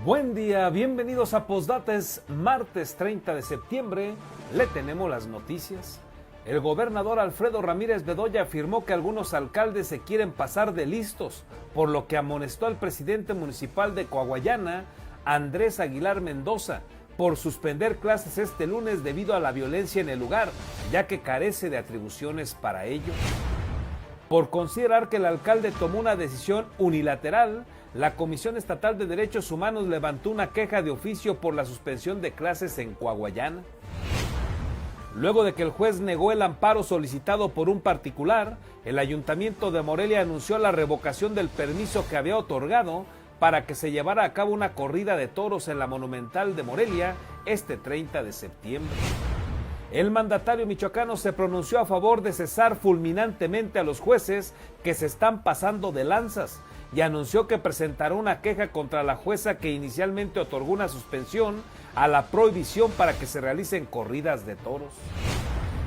Buen día, bienvenidos a Postdata. Es martes 30 de septiembre, le tenemos las noticias. El gobernador Alfredo Ramírez Bedoya afirmó que algunos alcaldes se quieren pasar de listos, por lo que amonestó al presidente municipal de Coahuayana, Andrés Aguilar Mendoza, por suspender clases este lunes debido a la violencia en el lugar, ya que carece de atribuciones para ello. Por considerar que el alcalde tomó una decisión unilateral, la Comisión Estatal de Derechos Humanos levantó una queja de oficio por la suspensión de clases en Coahuayana. Luego de que el juez negó el amparo solicitado por un particular, el Ayuntamiento de Morelia anunció la revocación del permiso que había otorgado para que se llevara a cabo una corrida de toros en la Monumental de Morelia este 30 de septiembre. El mandatario michoacano se pronunció a favor de cesar fulminantemente a los jueces que se están pasando de lanzas y anunció que presentará una queja contra la jueza que inicialmente otorgó una suspensión a la prohibición para que se realicen corridas de toros.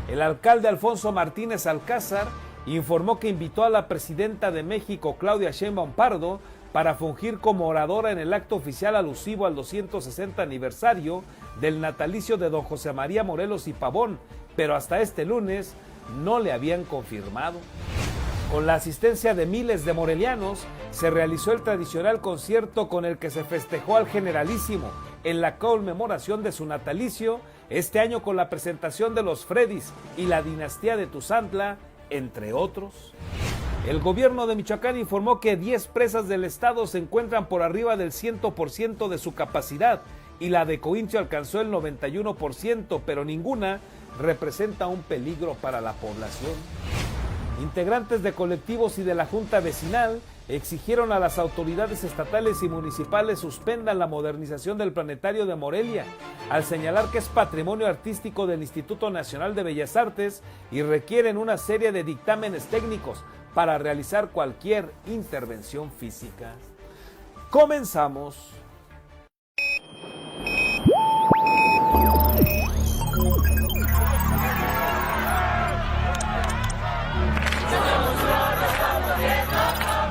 El alcalde Alfonso Martínez Alcázar informó que invitó a la presidenta de México, Claudia Sheinbaum Pardo, para fungir como oradora en el acto oficial alusivo al 260 aniversario del natalicio de don José María Morelos y Pavón, pero hasta este lunes no le habían confirmado. Con la asistencia de miles de morelianos, se realizó el tradicional concierto con el que se festejó al generalísimo en la conmemoración de su natalicio, este año con la presentación de los Freddys y la dinastía de Tuzantla, entre otros. El gobierno de Michoacán informó que 10 presas del estado se encuentran por arriba del 100% de su capacidad y la de Coincio alcanzó el 91%, pero ninguna representa un peligro para la población. Integrantes de colectivos y de la Junta Vecinal exigieron a las autoridades estatales y municipales suspendan la modernización del planetario de Morelia, al señalar que es patrimonio artístico del Instituto Nacional de Bellas Artes y requieren una serie de dictámenes técnicos para realizar cualquier intervención física. Comenzamos.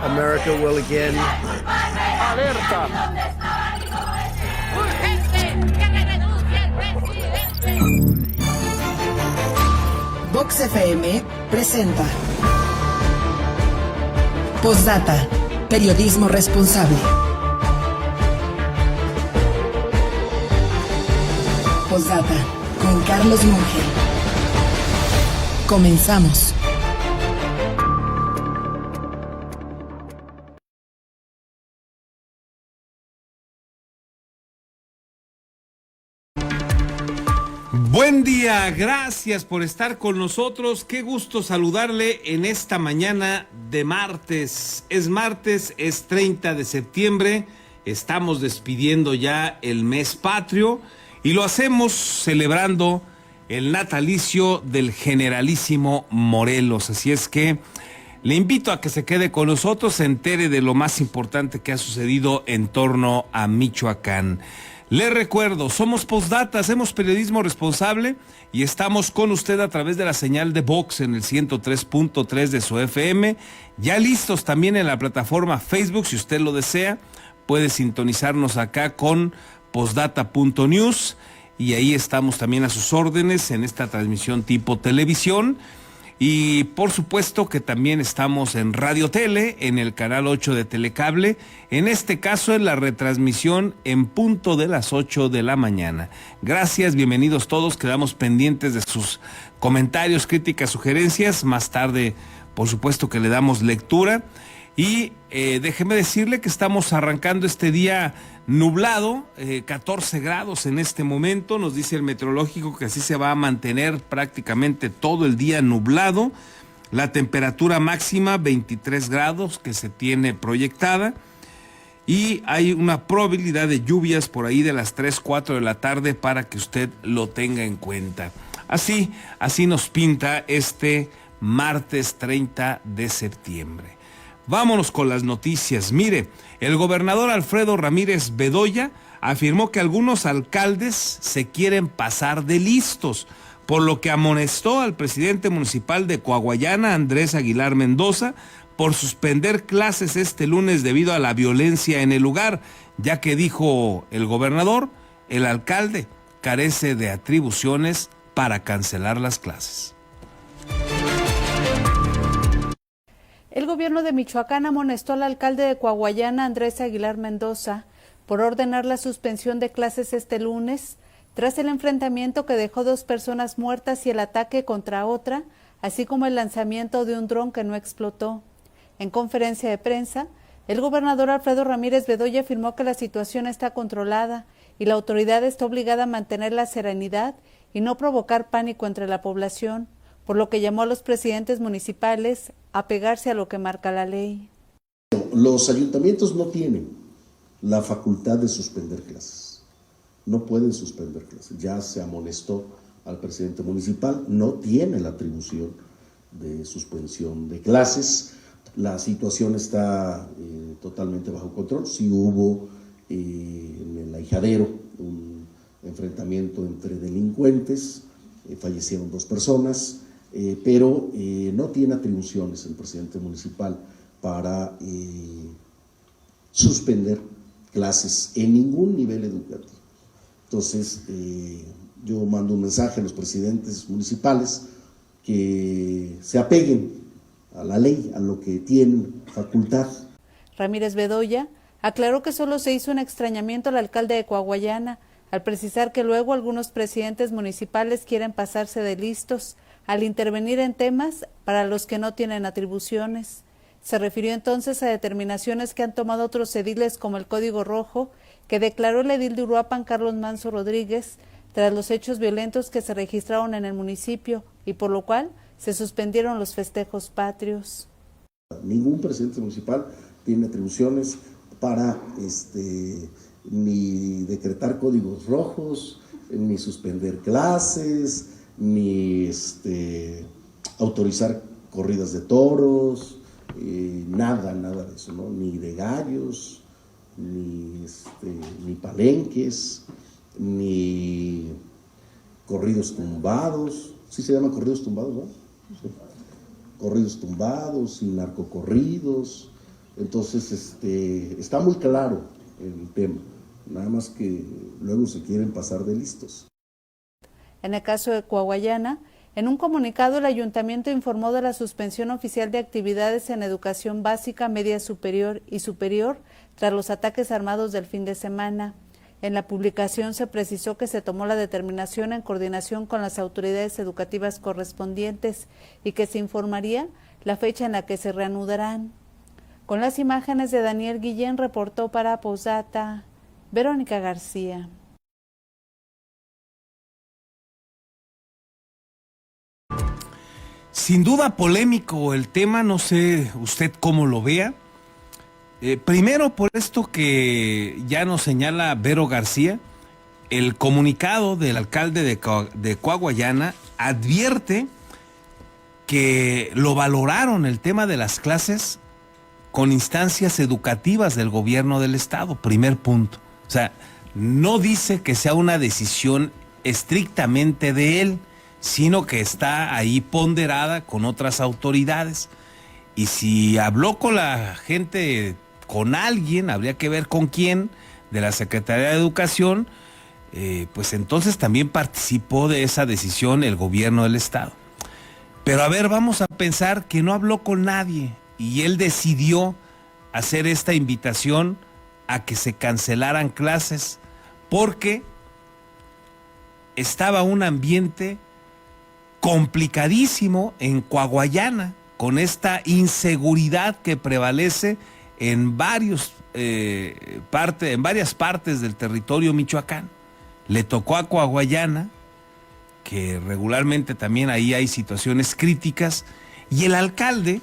America will again. Alerta. ¡Urgente! ¡Que le denuncie el presidente! Vox FM presenta Postdata, periodismo responsable. Postdata con Carlos Monge. Comenzamos. Buen día, gracias por estar con nosotros. Qué gusto saludarle en esta mañana de martes. Es martes, es 30 de septiembre. Estamos despidiendo ya el mes patrio y lo hacemos celebrando el natalicio del generalísimo Morelos. Así es que le invito a que se quede con nosotros, se entere de lo más importante que ha sucedido en torno a Michoacán. Les recuerdo, somos Postdata, hacemos periodismo responsable y estamos con usted a través de la señal de Vox en el 103.3 de su FM. Ya listos también en la plataforma Facebook, si usted lo desea, puede sintonizarnos acá con postdata.news y ahí estamos también a sus órdenes en esta transmisión tipo televisión. Y por supuesto que también estamos en Radio Tele, en el canal 8 de Telecable, en este caso en la retransmisión en punto de las 8 de la mañana. Gracias, bienvenidos todos, quedamos pendientes de sus comentarios, críticas, sugerencias. Más tarde, por supuesto que le damos lectura. Y déjeme decirle que estamos arrancando este día nublado, 14 grados en este momento, nos dice el meteorológico que así se va a mantener prácticamente todo el día nublado, la temperatura máxima 23 grados que se tiene proyectada y hay una probabilidad de lluvias por ahí de las 3, 4 de la tarde para que usted lo tenga en cuenta. Así nos pinta este martes 30 de septiembre. Vámonos con las noticias. Mire, el gobernador Alfredo Ramírez Bedoya afirmó que algunos alcaldes se quieren pasar de listos, por lo que amonestó al presidente municipal de Coahuayana, Andrés Aguilar Mendoza, por suspender clases este lunes debido a la violencia en el lugar, ya que dijo el gobernador, el alcalde carece de atribuciones para cancelar las clases. El gobierno de Michoacán amonestó al alcalde de Coahuayana, Andrés Aguilar Mendoza, por ordenar la suspensión de clases este lunes, tras el enfrentamiento que dejó 2 personas muertas y el ataque contra otra, así como el lanzamiento de un dron que no explotó. En conferencia de prensa, el gobernador Alfredo Ramírez Bedoya afirmó que la situación está controlada y la autoridad está obligada a mantener la serenidad y no provocar pánico entre la población, por lo que llamó a los presidentes municipales a pegarse a lo que marca la ley. Los ayuntamientos no tienen la facultad de suspender clases, no pueden suspender clases. Ya se amonestó al presidente municipal, no tiene la atribución de suspensión de clases. La situación está totalmente bajo control. Sí hubo en el Ahijadero un enfrentamiento entre delincuentes, fallecieron 2 personas, pero no tiene atribuciones el presidente municipal para suspender clases en ningún nivel educativo. Entonces, yo mando un mensaje a los presidentes municipales que se apeguen a la ley, a lo que tienen facultad. Ramírez Bedoya aclaró que solo se hizo un extrañamiento al alcalde de Coahuayana, al precisar que luego algunos presidentes municipales quieren pasarse de listos al intervenir en temas para los que no tienen atribuciones. Se refirió entonces a determinaciones que han tomado otros ediles como el Código Rojo, que declaró el edil de Uruapan, Carlos Manso Rodríguez, tras los hechos violentos que se registraron en el municipio, y por lo cual se suspendieron los festejos patrios. Ningún presidente municipal tiene atribuciones para ni decretar códigos rojos, ni suspender clases, ni autorizar corridas de toros, nada de eso, ¿no? Ni de gallos, ni palenques, ni corridos tumbados. ¿Sí se llaman corridos tumbados, no? Sí. Corridos tumbados y narcocorridos. Entonces, está muy claro el tema, nada más que luego se quieren pasar de listos. En el caso de Coahuayana, en un comunicado el ayuntamiento informó de la suspensión oficial de actividades en educación básica, media superior y superior tras los ataques armados del fin de semana. En la publicación se precisó que se tomó la determinación en coordinación con las autoridades educativas correspondientes y que se informaría la fecha en la que se reanudarán. Con las imágenes de Daniel Guillén, reportó para Posdata, Verónica García. Sin duda polémico el tema, no sé usted cómo lo vea. Primero, por esto que ya nos señala Vero García, el comunicado del alcalde de Coahuayana advierte que lo valoraron el tema de las clases con instancias educativas del gobierno del estado, primer punto. O sea, no dice que sea una decisión estrictamente de él, sino que está ahí ponderada con otras autoridades. Y si habló con la gente, con alguien, habría que ver con quién, de la Secretaría de Educación, pues entonces también participó de esa decisión el gobierno del estado. Pero a ver, vamos a pensar que no habló con nadie y él decidió hacer esta invitación a que se cancelaran clases porque estaba un ambiente complicadísimo en Coahuayana, con esta inseguridad que prevalece en varias partes del territorio michoacán. Le tocó a Coahuayana, que regularmente también ahí hay situaciones críticas, y el alcalde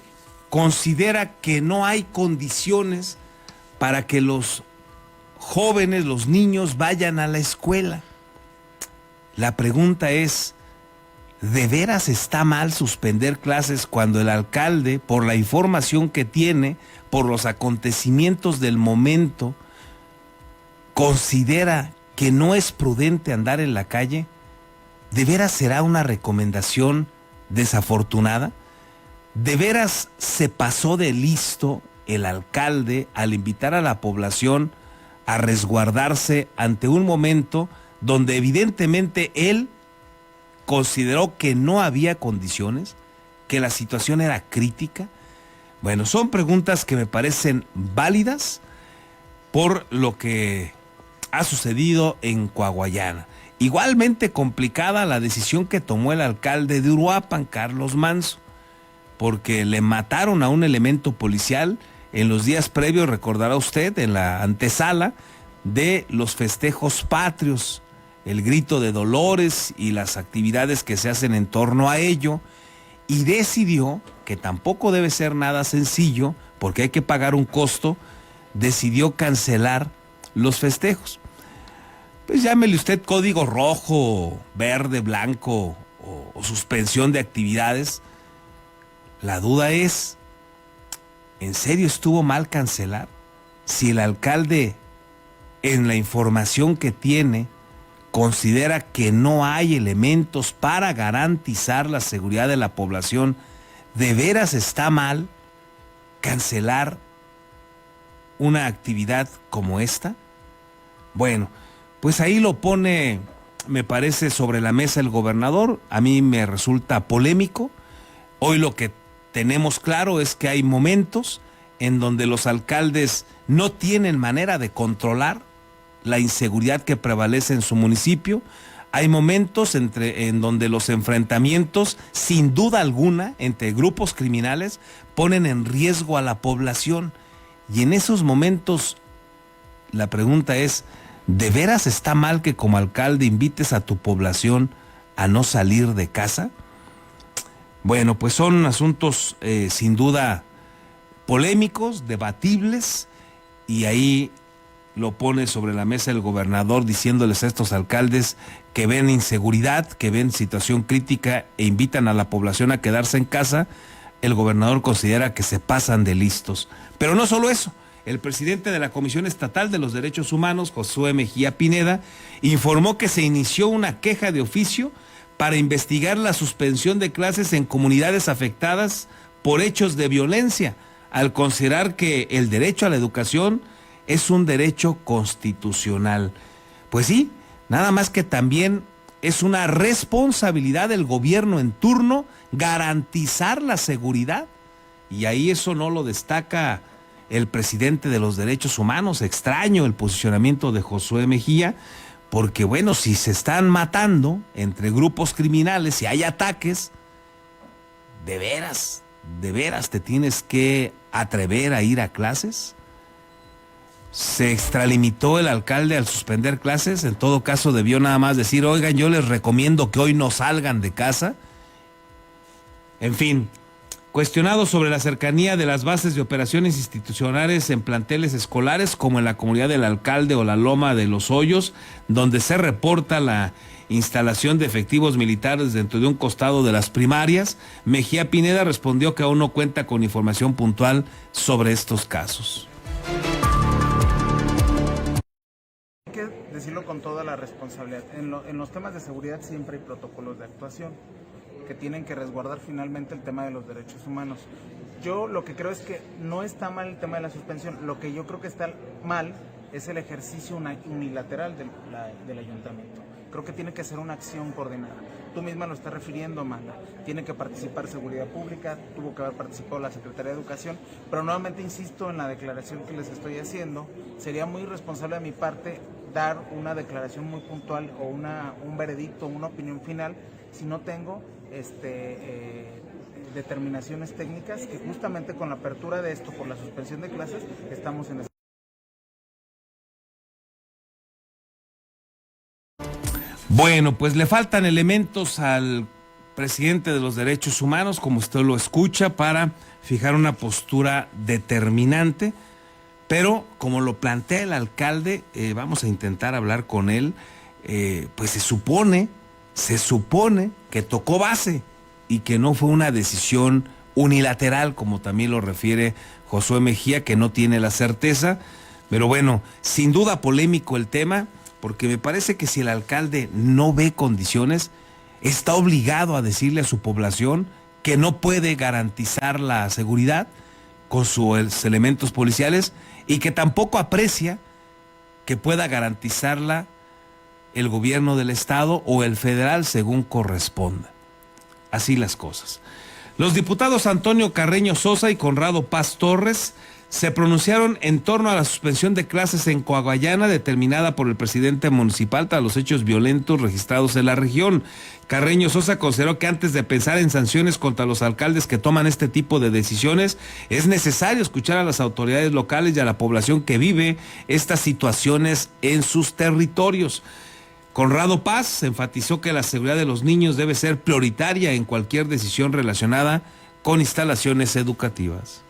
considera que no hay condiciones para que los jóvenes, los niños, vayan a la escuela. La pregunta es, ¿de veras está mal suspender clases cuando el alcalde, por la información que tiene, por los acontecimientos del momento, considera que no es prudente andar en la calle? ¿De veras será una recomendación desafortunada? ¿De veras se pasó de listo el alcalde al invitar a la población a resguardarse ante un momento donde evidentemente él consideró que no había condiciones, que la situación era crítica? Bueno, son preguntas que me parecen válidas por lo que ha sucedido en Coahuayana. Igualmente complicada la decisión que tomó el alcalde de Uruapan, Carlos Manzo, porque le mataron a un elemento policial en los días previos, recordará usted, en la antesala de los festejos patrios, el grito de Dolores y las actividades que se hacen en torno a ello, y decidió, que tampoco debe ser nada sencillo, porque hay que pagar un costo, decidió cancelar los festejos. Pues llámele usted código rojo, verde, blanco o suspensión de actividades. La duda es, ¿en serio estuvo mal cancelar? Si el alcalde, en la información que tiene, considera que no hay elementos para garantizar la seguridad de la población, ¿de veras está mal cancelar una actividad como esta? Bueno, pues ahí lo pone, me parece, sobre la mesa el gobernador. A mí me resulta polémico. Hoy lo que tenemos claro es que hay momentos en donde los alcaldes no tienen manera de controlar la inseguridad que prevalece en su municipio. Hay momentos en donde los enfrentamientos, sin duda alguna, entre grupos criminales, ponen en riesgo a la población. Y en esos momentos, la pregunta es, ¿de veras está mal que como alcalde invites a tu población a no salir de casa? Bueno, pues son asuntos sin duda polémicos, debatibles, y ahí lo pone sobre la mesa el gobernador diciéndoles a estos alcaldes que ven inseguridad, que ven situación crítica e invitan a la población a quedarse en casa. El gobernador considera que se pasan de listos. Pero no solo eso. El presidente de la Comisión Estatal de los Derechos Humanos, Josué Mejía Pineda, informó que se inició una queja de oficio para investigar la suspensión de clases en comunidades afectadas por hechos de violencia, al considerar que el derecho a la educación es un derecho constitucional. Pues sí, nada más que también es una responsabilidad del gobierno en turno garantizar la seguridad. Y ahí eso no lo destaca el presidente de los derechos humanos. Extraño el posicionamiento de Josué Mejía, porque bueno, si se están matando entre grupos criminales, si hay ataques, de veras te tienes que atrever a ir a clases. Se extralimitó el alcalde al suspender clases. En todo caso debió nada más decir, oigan, yo les recomiendo que hoy no salgan de casa. En fin, cuestionado sobre la cercanía de las bases de operaciones institucionales en planteles escolares como en la comunidad del Alcalde o la Loma de los Hoyos, donde se reporta la instalación de efectivos militares dentro de un costado de las primarias, Mejía Pineda respondió que aún no cuenta con información puntual sobre estos casos. Hay que decirlo con toda la responsabilidad. En los temas de seguridad siempre hay protocolos de actuación que tienen que resguardar finalmente el tema de los derechos humanos. Yo lo que creo es que no está mal el tema de la suspensión. Lo que yo creo que está mal es el ejercicio unilateral del ayuntamiento. Creo que tiene que ser una acción coordinada. Tú misma lo estás refiriendo, Amanda. Tiene que participar Seguridad Pública, tuvo que haber participado la Secretaría de Educación, pero nuevamente insisto en la declaración que les estoy haciendo. Sería muy irresponsable de mi parte dar una declaración muy puntual o un veredicto, una opinión final, si no tengo determinaciones técnicas, que justamente con la apertura de esto por la suspensión de clases estamos en eso. Bueno, pues le faltan elementos al presidente de los derechos humanos, como usted lo escucha, para fijar una postura determinante, pero como lo plantea el alcalde, vamos a intentar hablar con él, pues se supone que tocó base y que no fue una decisión unilateral, como también lo refiere Josué Mejía, que no tiene la certeza. Pero bueno, sin duda polémico el tema, porque me parece que si el alcalde no ve condiciones, está obligado a decirle a su población que no puede garantizar la seguridad con sus elementos policiales y que tampoco aprecia que pueda garantizarla el gobierno del estado o el federal según corresponda. Así las cosas. Los diputados Antonio Carreño Sosa y Conrado Paz Torres se pronunciaron en torno a la suspensión de clases en Coahuayana determinada por el presidente municipal tras los hechos violentos registrados en la región. Carreño Sosa consideró que antes de pensar en sanciones contra los alcaldes que toman este tipo de decisiones, es necesario escuchar a las autoridades locales y a la población que vive estas situaciones en sus territorios. Conrado Paz enfatizó que la seguridad de los niños debe ser prioritaria en cualquier decisión relacionada con instalaciones educativas.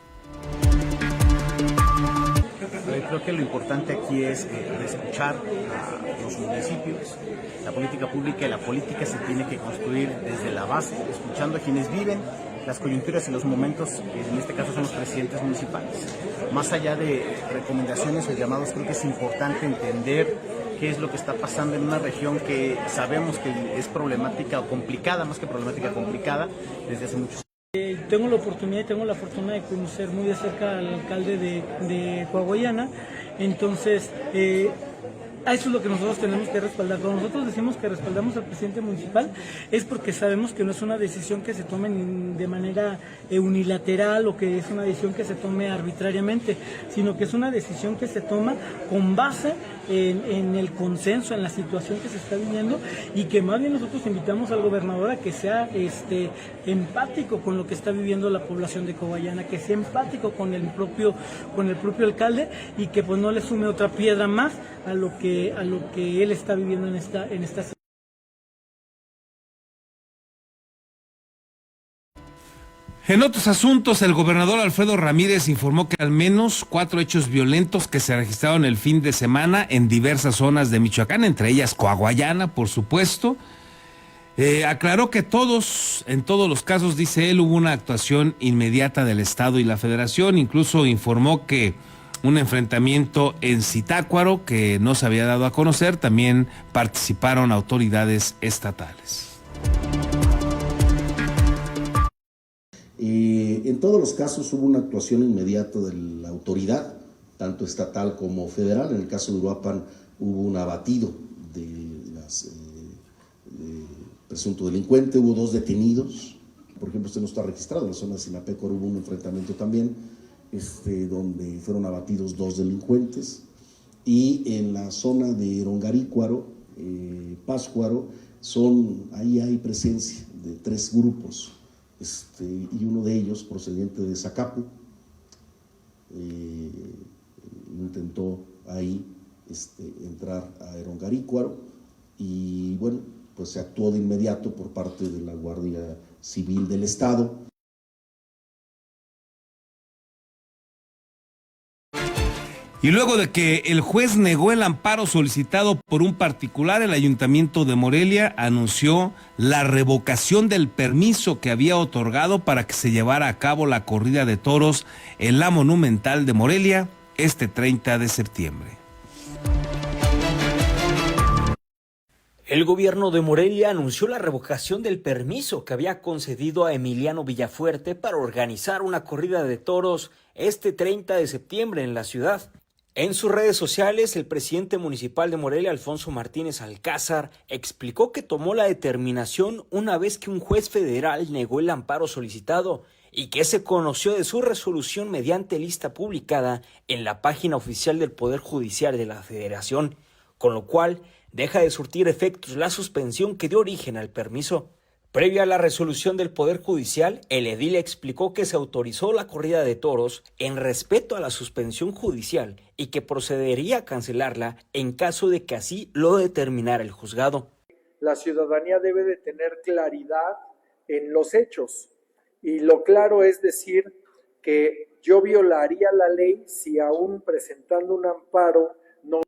Creo que lo importante aquí es escuchar a los municipios. La política pública y la política se tiene que construir desde la base, escuchando a quienes viven las coyunturas y los momentos, que en este caso son los presidentes municipales. Más allá de recomendaciones o llamados, creo que es importante entender qué es lo que está pasando en una región que sabemos que es problemática o complicada, más que problemática, complicada desde hace muchos años. Tengo la oportunidad y tengo la fortuna de conocer muy de cerca al alcalde de Coahuayana, entonces eso es lo que nosotros tenemos que respaldar. Cuando nosotros decimos que respaldamos al presidente municipal es porque sabemos que no es una decisión que se tome de manera unilateral o que es una decisión que se tome arbitrariamente, sino que es una decisión que se toma con base en el consenso, en la situación que se está viviendo, y que más bien nosotros invitamos al gobernador a que sea empático con lo que está viviendo la población de Coahuayana, que sea empático con el propio alcalde y que pues no le sume otra piedra más a lo que él está viviendo en esta situación. En otros asuntos, el gobernador Alfredo Ramírez informó que al menos 4 hechos violentos que se registraron el fin de semana en diversas zonas de Michoacán, entre ellas Coahuayana, por supuesto. Aclaró que en todos los casos, dice él, hubo una actuación inmediata del Estado y la Federación. Incluso informó que un enfrentamiento en Zitácuaro que no se había dado a conocer, también participaron autoridades estatales. En todos los casos hubo una actuación inmediata de la autoridad, tanto estatal como federal. En el caso de Uruapan hubo un abatido de presunto delincuente, hubo 2 detenidos. Por ejemplo, este no está registrado, en la zona de Sinapecuaro hubo un enfrentamiento también, donde fueron abatidos 2 delincuentes. Y en la zona de Erongarícuaro, Páscuaro, ahí hay presencia de 3 grupos. Y uno de ellos, procedente de Zacapu, intentó ahí entrar a Erongarícuaro y bueno, pues se actuó de inmediato por parte de la Guardia Civil del Estado. Y luego de que el juez negó el amparo solicitado por un particular, el Ayuntamiento de Morelia anunció la revocación del permiso que había otorgado para que se llevara a cabo la corrida de toros en la Monumental de Morelia este 30 de septiembre. El gobierno de Morelia anunció la revocación del permiso que había concedido a Emiliano Villafuerte para organizar una corrida de toros este 30 de septiembre en la ciudad. En sus redes sociales, el presidente municipal de Morelia, Alfonso Martínez Alcázar, explicó que tomó la determinación una vez que un juez federal negó el amparo solicitado y que se conoció de su resolución mediante lista publicada en la página oficial del Poder Judicial de la Federación, con lo cual deja de surtir efectos la suspensión que dio origen al permiso. Previa a la resolución del Poder Judicial, el edil explicó que se autorizó la corrida de toros en respeto a la suspensión judicial y que procedería a cancelarla en caso de que así lo determinara el juzgado. La ciudadanía debe de tener claridad en los hechos y lo claro es decir que yo violaría la ley si aún presentando un amparo no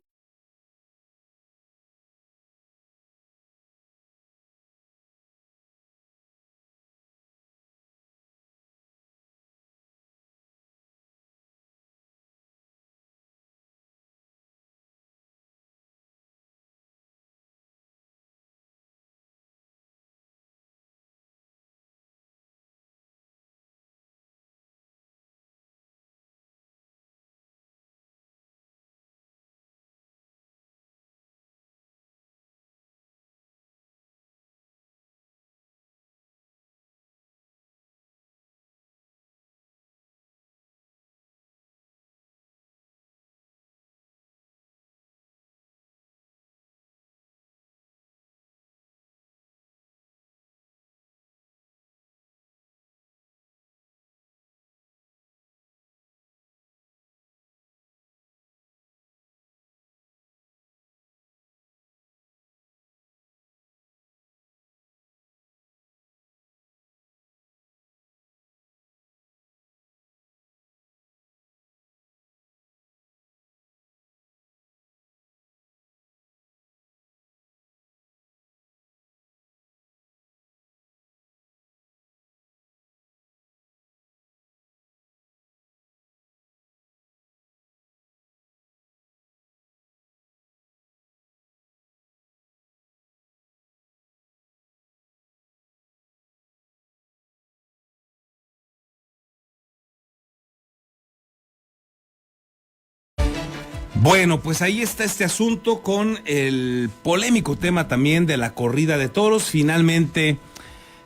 Bueno, pues ahí está este asunto con el polémico tema también de la corrida de toros. Finalmente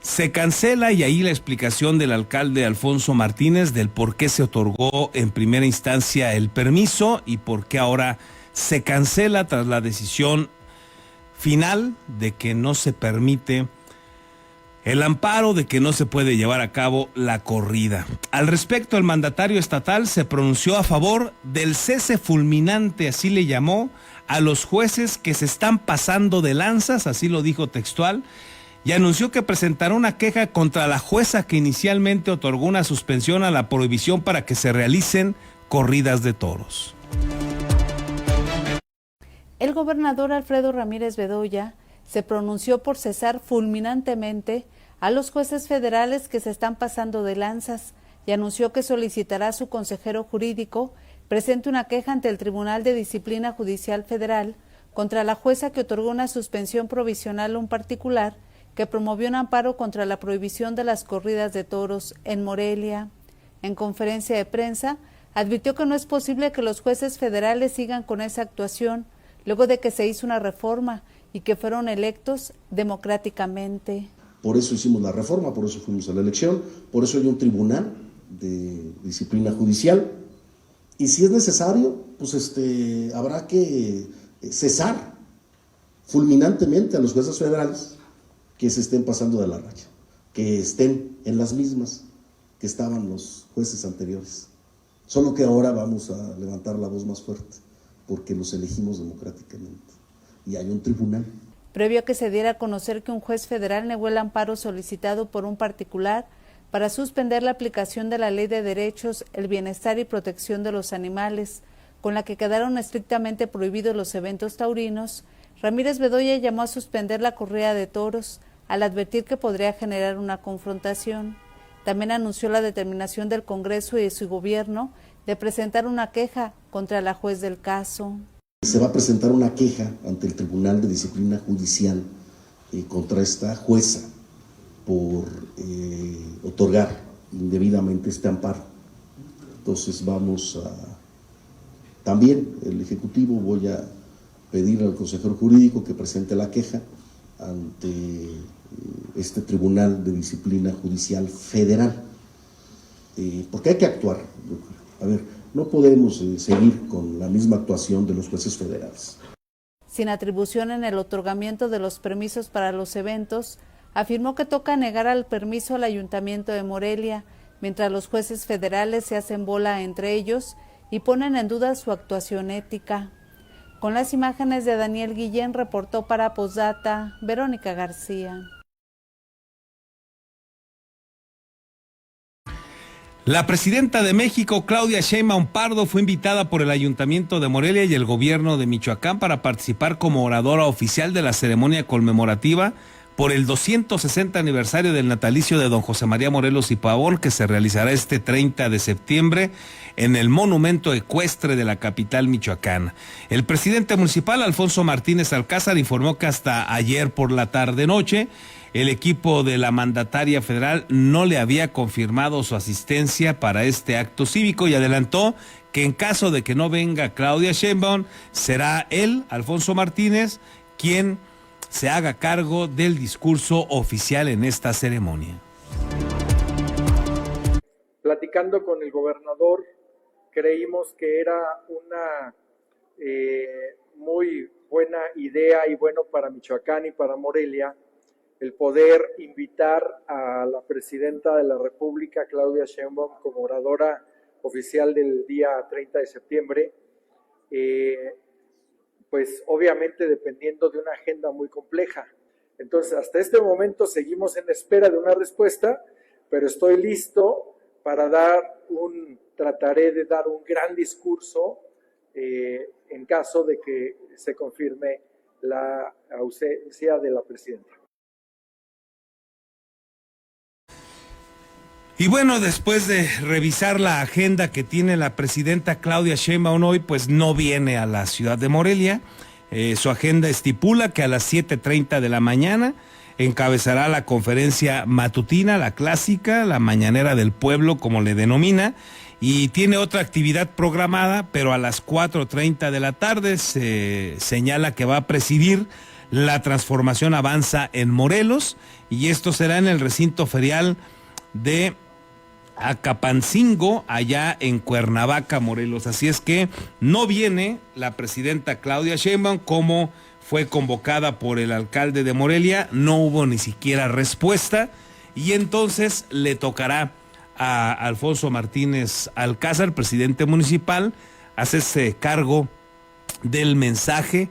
se cancela, y ahí la explicación del alcalde Alfonso Martínez del por qué se otorgó en primera instancia el permiso y por qué ahora se cancela tras la decisión final de que no se permite el amparo, de que no se puede llevar a cabo la corrida. Al respecto, el mandatario estatal se pronunció a favor del cese fulminante, así le llamó, a los jueces que se están pasando de lanzas, así lo dijo textual, y anunció que presentará una queja contra la jueza que inicialmente otorgó una suspensión a la prohibición para que se realicen corridas de toros. El gobernador Alfredo Ramírez Bedoya se pronunció por cesar fulminantemente a los jueces federales que se están pasando de lanzas y anunció que solicitará a su consejero jurídico presente una queja ante el Tribunal de Disciplina Judicial Federal contra la jueza que otorgó una suspensión provisional a un particular que promovió un amparo contra la prohibición de las corridas de toros en Morelia. En conferencia de prensa, advirtió que no es posible que los jueces federales sigan con esa actuación luego de que se hizo una reforma y que fueron electos democráticamente. Por eso hicimos la reforma, por eso fuimos a la elección, por eso hay un tribunal de disciplina judicial, y si es necesario, pues habrá que cesar fulminantemente a los jueces federales que se estén pasando de la raya, que estén en las mismas que estaban los jueces anteriores. Solo que ahora vamos a levantar la voz más fuerte, porque los elegimos democráticamente, y hay un tribunal. Previo a que se diera a conocer que un juez federal negó el amparo solicitado por un particular para suspender la aplicación de la Ley de Derechos, el Bienestar y Protección de los Animales, con la que quedaron estrictamente prohibidos los eventos taurinos, Ramírez Bedoya llamó a suspender la corrida de toros, al advertir que podría generar una confrontación. También anunció la determinación del Congreso y de su gobierno de presentar una queja contra la juez del caso. Se va a presentar una queja ante el Tribunal de Disciplina Judicial contra esta jueza por otorgar indebidamente este amparo. Entonces también el Ejecutivo voy a pedir al consejero jurídico que presente la queja ante este Tribunal de Disciplina Judicial Federal, porque hay que actuar. A ver, no podemos seguir con la misma actuación de los jueces federales. Sin atribución en el otorgamiento de los permisos para los eventos, afirmó que toca negar el permiso al Ayuntamiento de Morelia, mientras los jueces federales se hacen bola entre ellos y ponen en duda su actuación ética. Con las imágenes de Daniel Guillén, reportó para Posdata, Verónica García. La presidenta de México, Claudia Sheinbaum Pardo, fue invitada por el Ayuntamiento de Morelia y el gobierno de Michoacán para participar como oradora oficial de la ceremonia conmemorativa por el 260 aniversario del natalicio de don José María Morelos y Pavón, que se realizará este 30 de septiembre en el monumento ecuestre de la capital michoacana. El presidente municipal, Alfonso Martínez Alcázar, informó que hasta ayer por la tarde-noche el equipo de la mandataria federal no le había confirmado su asistencia para este acto cívico y adelantó que en caso de que no venga Claudia Sheinbaum, será él, Alfonso Martínez, quien se haga cargo del discurso oficial en esta ceremonia. Platicando con el gobernador, creímos que era una muy buena idea y bueno para Michoacán y para Morelia el poder invitar a la presidenta de la República, Claudia Sheinbaum, como oradora oficial del día 30 de septiembre, pues obviamente dependiendo de una agenda muy compleja. Entonces, hasta este momento seguimos en espera de una respuesta, pero estoy listo para trataré de dar un gran discurso en caso de que se confirme la ausencia de la presidenta. Y bueno, después de revisar la agenda que tiene la presidenta Claudia Sheinbaum hoy, pues no viene a la ciudad de Morelia. Su agenda estipula que a las 7:30 de la mañana encabezará la conferencia matutina, la clásica, la mañanera del pueblo, como le denomina, y tiene otra actividad programada, pero a las 4:30 de la tarde se señala que va a presidir la Transformación Avanza en Morelos, y esto será en el recinto ferial de Acapancingo, allá en Cuernavaca, Morelos. Así es que no viene la presidenta Claudia Sheinbaum, como fue convocada por el alcalde de Morelia, no hubo ni siquiera respuesta, y entonces le tocará a Alfonso Martínez Alcázar, presidente municipal, hacerse cargo del mensaje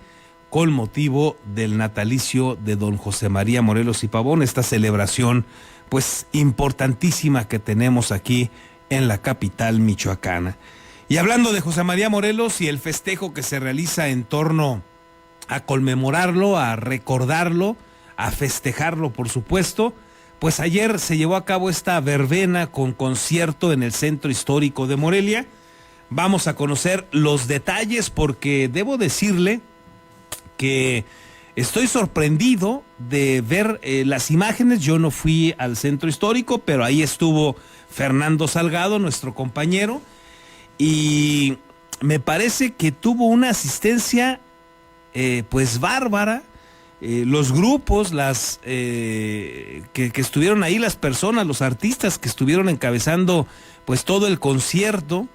con motivo del natalicio de don José María Morelos y Pavón, esta celebración pues importantísima que tenemos aquí en la capital michoacana. Y hablando de José María Morelos y el festejo que se realiza en torno a conmemorarlo, a recordarlo, a festejarlo, por supuesto, pues ayer se llevó a cabo esta verbena con concierto en el Centro Histórico de Morelia. Vamos a conocer los detalles, porque debo decirle que estoy sorprendido de ver las imágenes. Yo no fui al Centro Histórico, pero ahí estuvo Fernando Salgado, nuestro compañero, y me parece que tuvo una asistencia pues bárbara. Los grupos, que estuvieron ahí, las personas, los artistas que estuvieron encabezando pues todo el concierto,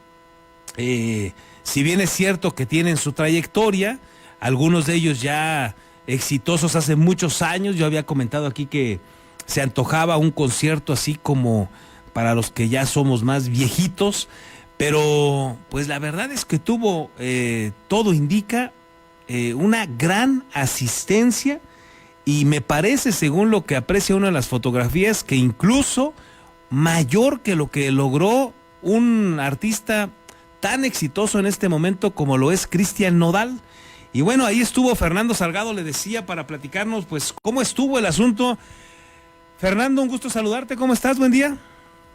si bien es cierto que tienen su trayectoria, algunos de ellos ya exitosos hace muchos años. Yo había comentado aquí que se antojaba un concierto así como para los que ya somos más viejitos, pero pues la verdad es que tuvo, todo indica, una gran asistencia, y me parece, según lo que aprecia una de las fotografías, que incluso mayor que lo que logró un artista tan exitoso en este momento como lo es Cristian Nodal. Y bueno, ahí estuvo Fernando Salgado, le decía, para platicarnos pues cómo estuvo el asunto. Fernando, un gusto saludarte, ¿cómo estás? Buen día.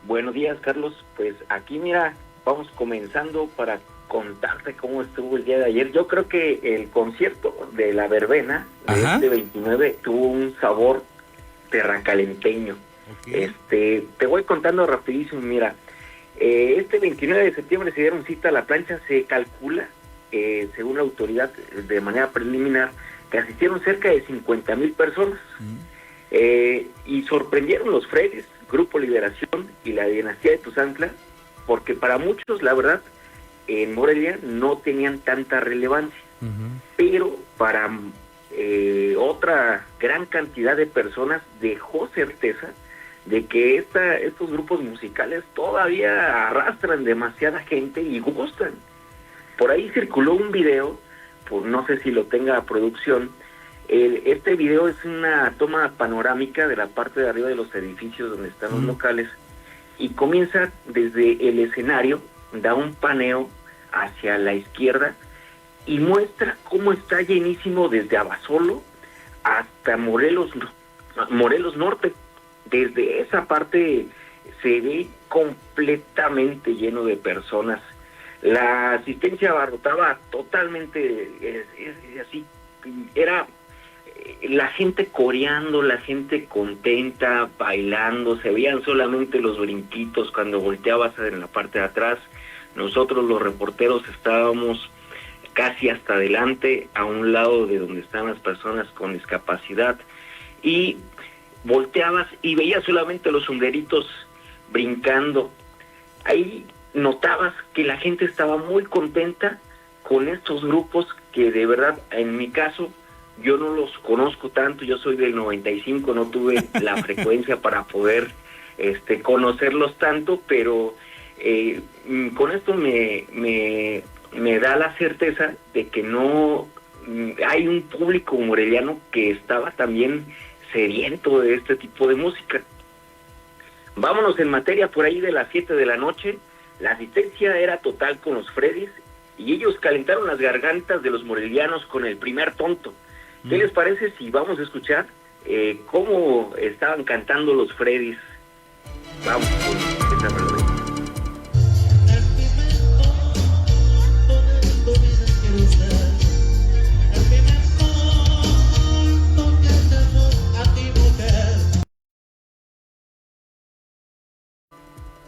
Buenos días, Carlos. Pues aquí mira, vamos comenzando para contarte cómo estuvo el día de ayer. Yo creo que el concierto de la verbena de este 29 tuvo un sabor terracalenteño. Okay. Te voy contando rapidísimo. Mira, este 29 de septiembre se dieron cita a la plancha. Se calcula, según la autoridad, de manera preliminar, que asistieron cerca de 50,000 personas. Y sorprendieron los Fredes, Grupo Liberación y la dinastía de Tuzantla, porque para muchos, la verdad, en Morelia no tenían tanta relevancia, pero para otra gran cantidad de personas dejó certeza de que estos grupos musicales todavía arrastran demasiada gente y gustan. Por ahí circuló un video, pues no sé si lo tenga producción. Este video es una toma panorámica de la parte de arriba de los edificios donde están los locales, y comienza desde el escenario, da un paneo hacia la izquierda y muestra cómo está llenísimo desde Abasolo hasta Morelos Norte. Desde esa parte se ve completamente lleno de personas. La asistencia abarrotaba totalmente, así, era la gente coreando, la gente contenta, bailando. Se veían solamente los brinquitos cuando volteabas en la parte de atrás. Nosotros los reporteros estábamos casi hasta adelante, a un lado de donde están las personas con discapacidad, y volteabas y veías solamente los sonderitos brincando. Ahí notabas que la gente estaba muy contenta con estos grupos que de verdad, en mi caso, yo no los conozco tanto. Yo soy del 95, no tuve la frecuencia para poder conocerlos tanto, pero con esto me da la certeza de que no hay un público moreliano que estaba también sediento de este tipo de música. Vámonos en materia. Por ahí de las 7 de la noche, la asistencia era total con los Freddys, y ellos calentaron las gargantas de los morelianos con el primer tonto. ¿Qué les parece si vamos a escuchar cómo estaban cantando los Freddys? Vamos con esa melodía.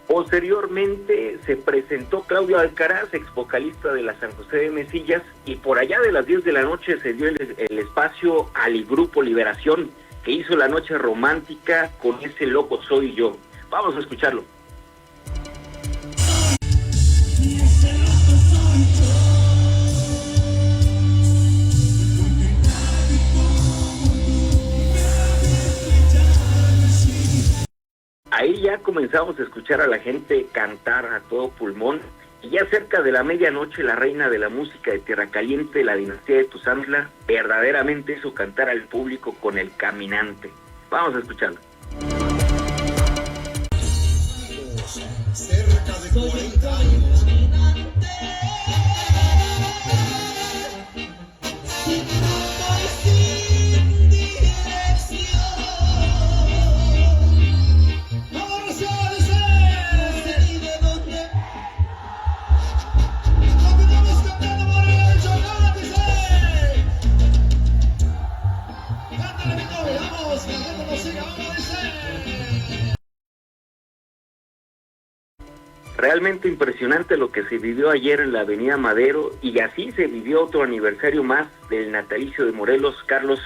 Pues Posteriormente se presentó Claudio Alcaraz, ex vocalista de la San José de Mesillas, y por allá de las 10 de la noche se dio el espacio al Grupo Liberación, que hizo la noche romántica con Ese Loco Soy Yo. Vamos a escucharlo. Ahí ya comenzamos a escuchar a la gente cantar a todo pulmón, y ya cerca de la medianoche la reina de la música de Tierra Caliente, la dinastía de Tuzantla, verdaderamente hizo cantar al público con El Caminante. Vamos a escucharlo. Cerca de 40 años. Realmente impresionante lo que se vivió ayer en la Avenida Madero, y así se vivió otro aniversario más del natalicio de Morelos. Carlos,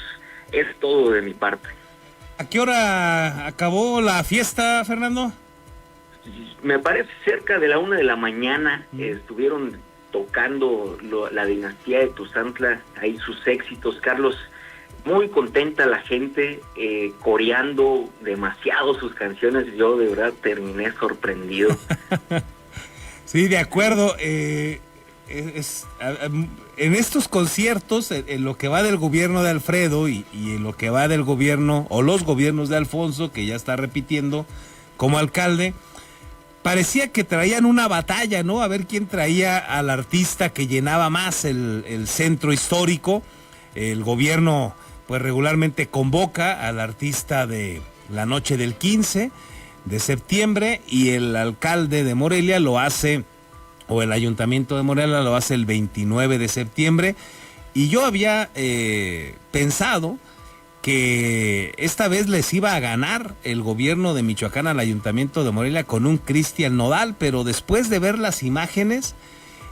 es todo de mi parte. ¿A qué hora acabó la fiesta, Fernando? Me parece cerca de la 1 de la mañana. Estuvieron tocando la dinastía de Tuzantla, ahí sus éxitos, Carlos. Muy contenta la gente, coreando demasiado sus canciones. Yo de verdad terminé sorprendido. Sí, de acuerdo. En estos conciertos, en lo que va del gobierno de Alfredo y en lo que va del gobierno o los gobiernos de Alfonso, que ya está repitiendo como alcalde, parecía que traían una batalla, ¿no? A ver quién traía al artista que llenaba más el centro histórico. El gobierno pues regularmente convoca al artista de la noche del 15 de septiembre, y el alcalde de Morelia lo hace, o el ayuntamiento de Morelia lo hace el 29 de septiembre, y yo había pensado que esta vez les iba a ganar el gobierno de Michoacán al ayuntamiento de Morelia con un Cristian Nodal, pero después de ver las imágenes,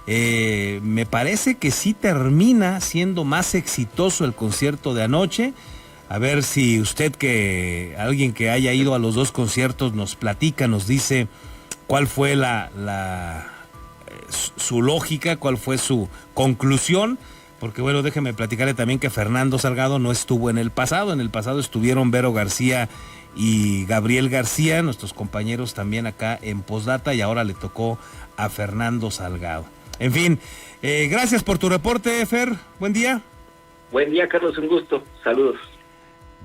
me parece que sí termina siendo más exitoso el concierto de anoche. A ver si usted, alguien que haya ido a los dos conciertos, nos platica, nos dice cuál fue su lógica, cuál fue su conclusión, porque bueno, déjeme platicarle también que Fernando Salgado no estuvo en el pasado estuvieron Vero García y Gabriel García, nuestros compañeros también acá en Postdata, y ahora le tocó a Fernando Salgado. En fin, gracias por tu reporte, Fer. Buen día. Buen día, Carlos, un gusto. Saludos.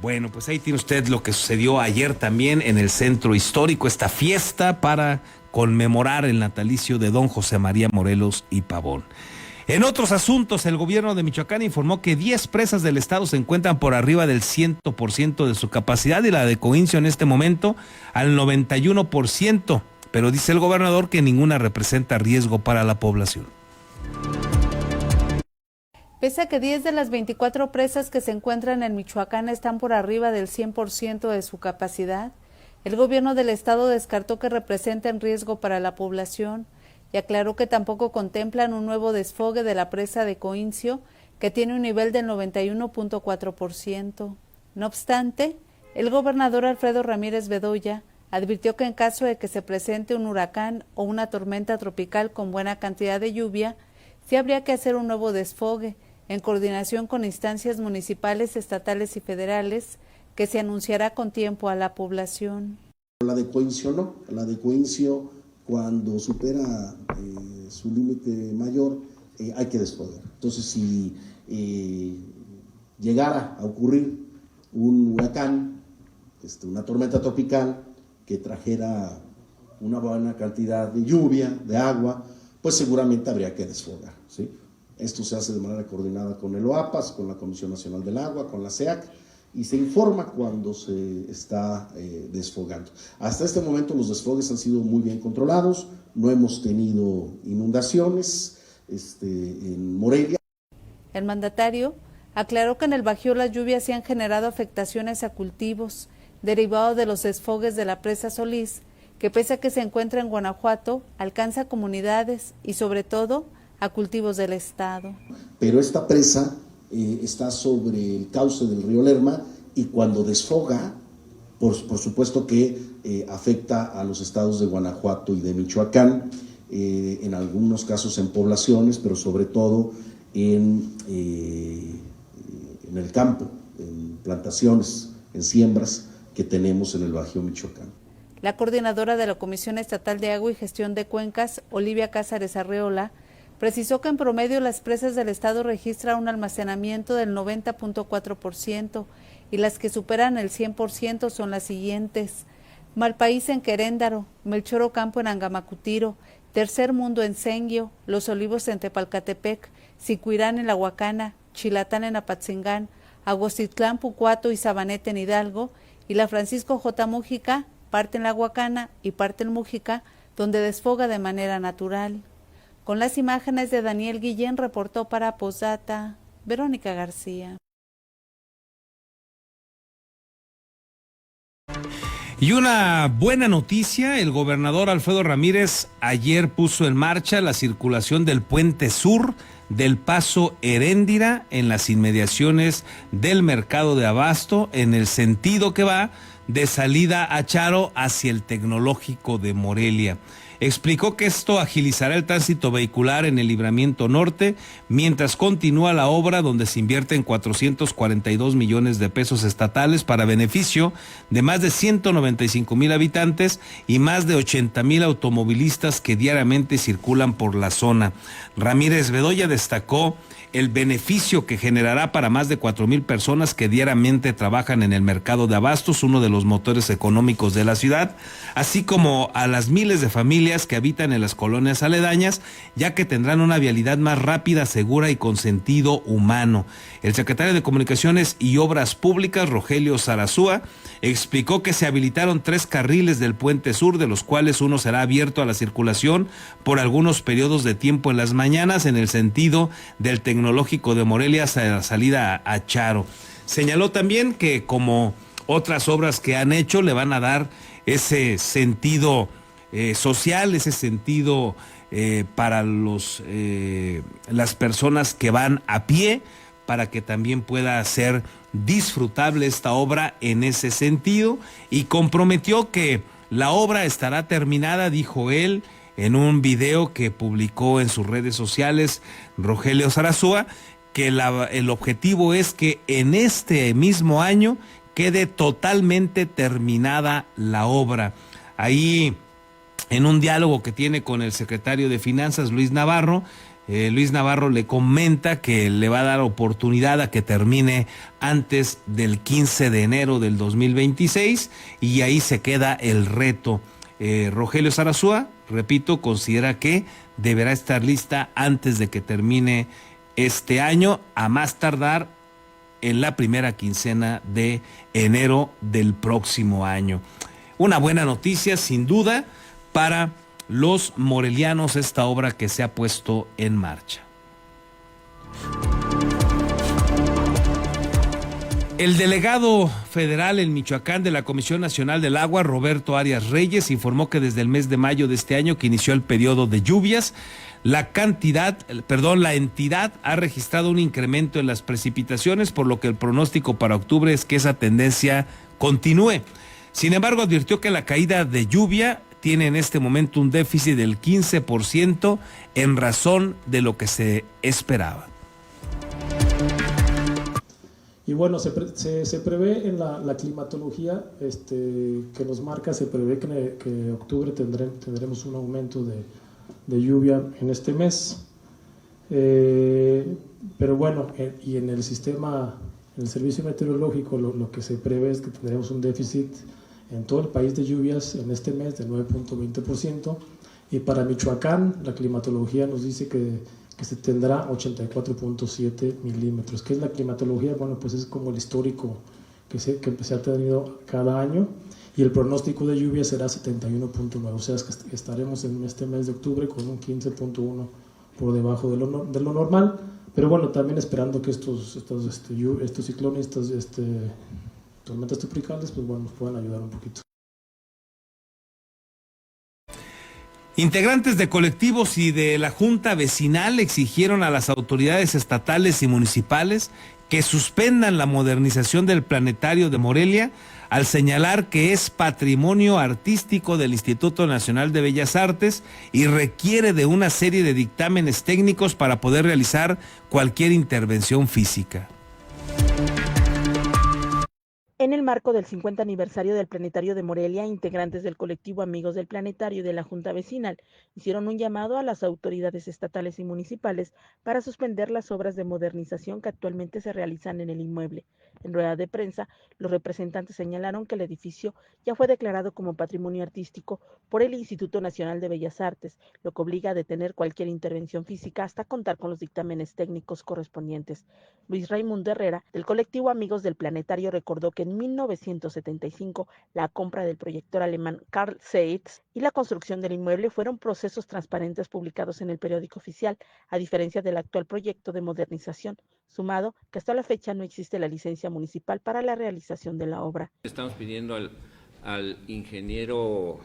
Bueno, pues ahí tiene usted lo que sucedió ayer también en el centro histórico, esta fiesta para conmemorar el natalicio de don José María Morelos y Pavón. En otros asuntos, el gobierno de Michoacán informó que 10 presas del estado se encuentran por arriba del 100% de su capacidad, y la de Coincio en este momento al 91%. Pero dice el gobernador que ninguna representa riesgo para la población. Pese a que 10 de las 24 presas que se encuentran en Michoacán están por arriba del 100% de su capacidad, el gobierno del estado descartó que representen riesgo para la población y aclaró que tampoco contemplan un nuevo desfogue de la presa de Coincio, que tiene un nivel del 91.4%. No obstante, el gobernador Alfredo Ramírez Bedoya advirtió que en caso de que se presente un huracán o una tormenta tropical con buena cantidad de lluvia, sí habría que hacer un nuevo desfogue, en coordinación con instancias municipales, estatales y federales, que se anunciará con tiempo a la población. La de Coincio no, la de Coincio cuando supera su límite mayor hay que desfogar. Entonces si llegara a ocurrir un huracán, una tormenta tropical que trajera una buena cantidad de lluvia, de agua, pues seguramente habría que desfogar, ¿sí? Esto se hace de manera coordinada con el OAPAS, con la Comisión Nacional del Agua, con la SEAC, y se informa cuando se está desfogando. Hasta este momento los desfogues han sido muy bien controlados, no hemos tenido inundaciones en Morelia. El mandatario aclaró que en el Bajío las lluvias sí han generado afectaciones a cultivos, derivado de los desfogues de la presa Solís, que pese a que se encuentra en Guanajuato, alcanza a comunidades y sobre todo a cultivos del estado. Pero esta presa está sobre el cauce del río Lerma y cuando desfoga, por supuesto que afecta a los estados de Guanajuato y de Michoacán, en algunos casos en poblaciones, pero sobre todo en el campo, en plantaciones, en siembras que tenemos en el Bajío Michoacán. La coordinadora de la Comisión Estatal de Agua y Gestión de Cuencas, Olivia Cázares Arreola, precisó que en promedio las presas del estado registran un almacenamiento del 90.4% y las que superan el 100% son las siguientes: Malpaís en Queréndaro, Melchor Ocampo en Angamacutiro, Tercer Mundo en Senguio, Los Olivos en Tepalcatepec, Sicuirán en La Huacana, Chilatán en Apatzingán, Agostitlán, Pucuato y Sabaneta en Hidalgo, y la Francisco J. Mújica, parte en La Huacana y parte en Mújica, donde desfoga de manera natural. Con las imágenes de Daniel Guillén, reportó para Posdata, Verónica García. Y una buena noticia, el gobernador Alfredo Ramírez ayer puso en marcha la circulación del puente sur del Paso Heréndira en las inmediaciones del mercado de Abasto, en el sentido que va de salida a Charo hacia el Tecnológico de Morelia. Explicó que esto agilizará el tránsito vehicular en el Libramiento Norte, mientras continúa la obra donde se invierten 442 millones de pesos estatales para beneficio de más de 195,000 habitantes y más de 80,000 automovilistas que diariamente circulan por la zona. Ramírez Bedoya destacó el beneficio que generará para más de 4,000 personas que diariamente trabajan en el mercado de abastos, uno de los motores económicos de la ciudad, así como a las miles de familias que habitan en las colonias aledañas, ya que tendrán una vialidad más rápida, segura y con sentido humano. El secretario de Comunicaciones y Obras Públicas, Rogelio Sarasúa, explicó que se habilitaron 3 carriles del puente sur, de los cuales uno será abierto a la circulación por algunos periodos de tiempo en las mañanas en el sentido del Tecnológico de Morelia hacia la salida a Charo. Señaló también que, como otras obras que han hecho, le van a dar ese sentido social, ese sentido para las personas que van a pie, para que también pueda ser disfrutable esta obra en ese sentido, y comprometió que la obra estará terminada, dijo él, en un video que publicó en sus redes sociales Rogelio Sarasúa, que el objetivo es que en este mismo año quede totalmente terminada la obra. Ahí, en un diálogo que tiene con el secretario de Finanzas, Luis Navarro le comenta que le va a dar oportunidad a que termine antes del 15 de enero del 2026 y ahí se queda el reto. Rogelio Sarasúa, repito, considera que deberá estar lista antes de que termine este año, a más tardar en la primera quincena de enero del próximo año. Una buena noticia, sin duda, para los morelianos, esta obra que se ha puesto en marcha. El delegado federal en Michoacán de la Comisión Nacional del Agua, Roberto Arias Reyes, informó que desde el mes de mayo de este año, que inició el periodo de lluvias, la entidad ha registrado un incremento en las precipitaciones, por lo que el pronóstico para octubre es que esa tendencia continúe. Sin embargo, advirtió que la caída de lluvia tiene en este momento un déficit del 15% en razón de lo que se esperaba. Y bueno, se prevé en la climatología que nos marca, se prevé que en octubre tendremos un aumento de lluvia en este mes. Pero bueno, y en el servicio meteorológico lo que se prevé es que tendremos un déficit en todo el país de lluvias en este mes de 9.20%, y para Michoacán la climatología nos dice que se tendrá 84.7 milímetros. ¿Qué es la climatología? Bueno, pues es como el histórico que se ha tenido cada año, y el pronóstico de lluvia será 71.9, o sea, que estaremos en este mes de octubre con un 15.1 por debajo de lo normal, pero bueno, también esperando que estos ciclones, tormentas tropicales, pues bueno, nos puedan ayudar un poquito. Integrantes de colectivos y de la Junta Vecinal exigieron a las autoridades estatales y municipales que suspendan la modernización del planetario de Morelia al señalar que es patrimonio artístico del Instituto Nacional de Bellas Artes y requiere de una serie de dictámenes técnicos para poder realizar cualquier intervención física. En el marco del 50 aniversario del Planetario de Morelia, integrantes del colectivo Amigos del Planetario y de la Junta Vecinal hicieron un llamado a las autoridades estatales y municipales para suspender las obras de modernización que actualmente se realizan en el inmueble. En rueda de prensa, los representantes señalaron que el edificio ya fue declarado como patrimonio artístico por el Instituto Nacional de Bellas Artes, lo que obliga a detener cualquier intervención física hasta contar con los dictámenes técnicos correspondientes. Luis Raimundo Herrera, del colectivo Amigos del Planetario, recordó que en 1975 la compra del proyector alemán Carl Zeiss y la construcción del inmueble fueron procesos transparentes publicados en el periódico oficial, a diferencia del actual proyecto de modernización, sumado que hasta la fecha no existe la licencia municipal para la realización de la obra. Estamos pidiendo al ingeniero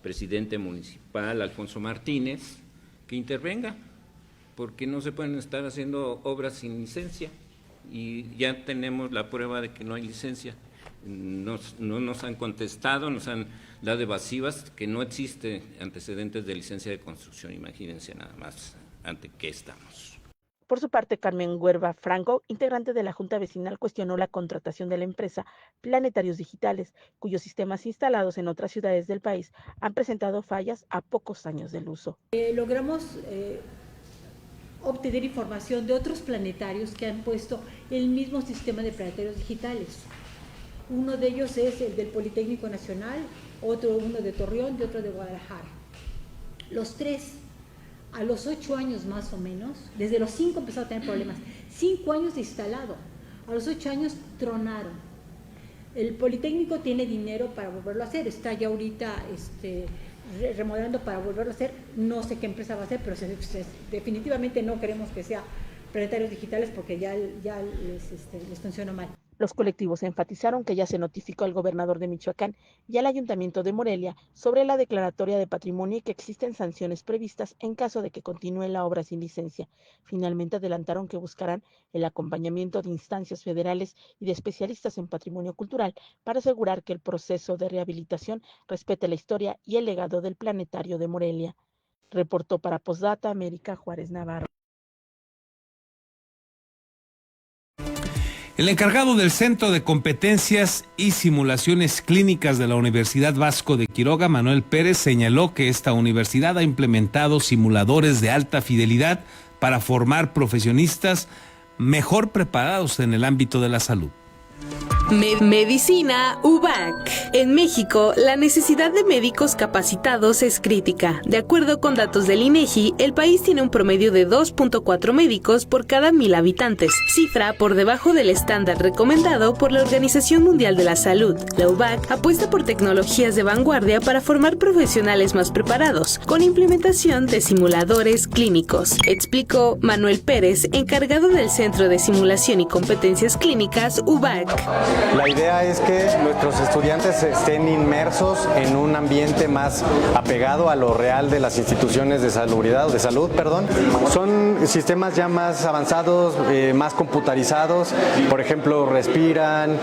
presidente municipal, Alfonso Martínez, que intervenga, porque no se pueden estar haciendo obras sin licencia y ya tenemos la prueba de que no hay licencia. No nos han contestado, nos han dado evasivas, que no existe antecedentes de licencia de construcción, imagínense nada más ante qué estamos. Por su parte, Carmen Huerva Franco, integrante de la Junta Vecinal, cuestionó la contratación de la empresa Planetarios Digitales, cuyos sistemas instalados en otras ciudades del país han presentado fallas a pocos años del uso. Logramos obtener información de otros planetarios que han puesto el mismo sistema de planetarios digitales. Uno de ellos es el del Politécnico Nacional, uno de Torreón y otro de Guadalajara. Los tres, a los 8 años más o menos, desde los 5 empezaron a tener problemas. 5 años de instalado, a los 8 años tronaron. El Politécnico tiene dinero para volverlo a hacer, está ya ahorita remodelando para volverlo a hacer. No sé qué empresa va a hacer, pero definitivamente no queremos que sea Planetarios Digitales porque ya les funcionó mal. Los colectivos enfatizaron que ya se notificó al gobernador de Michoacán y al Ayuntamiento de Morelia sobre la declaratoria de patrimonio y que existen sanciones previstas en caso de que continúe la obra sin licencia. Finalmente adelantaron que buscarán el acompañamiento de instancias federales y de especialistas en patrimonio cultural para asegurar que el proceso de rehabilitación respete la historia y el legado del Planetario de Morelia. Reportó para Postdata América Juárez Navarro. El encargado del Centro de Competencias y Simulaciones Clínicas de la Universidad Vasco de Quiroga, Manuel Pérez, señaló que esta universidad ha implementado simuladores de alta fidelidad para formar profesionistas mejor preparados en el ámbito de la salud. Medicina UBAC. En México, la necesidad de médicos capacitados es crítica. De acuerdo con datos del INEGI, el país tiene un promedio de 2.4 médicos por cada 1,000 habitantes, cifra por debajo del estándar recomendado por la Organización Mundial de la Salud. La UBAC apuesta por tecnologías de vanguardia para formar profesionales más preparados, con implementación de simuladores clínicos, explicó Manuel Pérez, encargado del Centro de Simulación y Competencias Clínicas UBAC. La idea es que nuestros estudiantes estén inmersos en un ambiente más apegado a lo real de las instituciones de salud. Son sistemas ya más avanzados, más computarizados. Por ejemplo, respiran,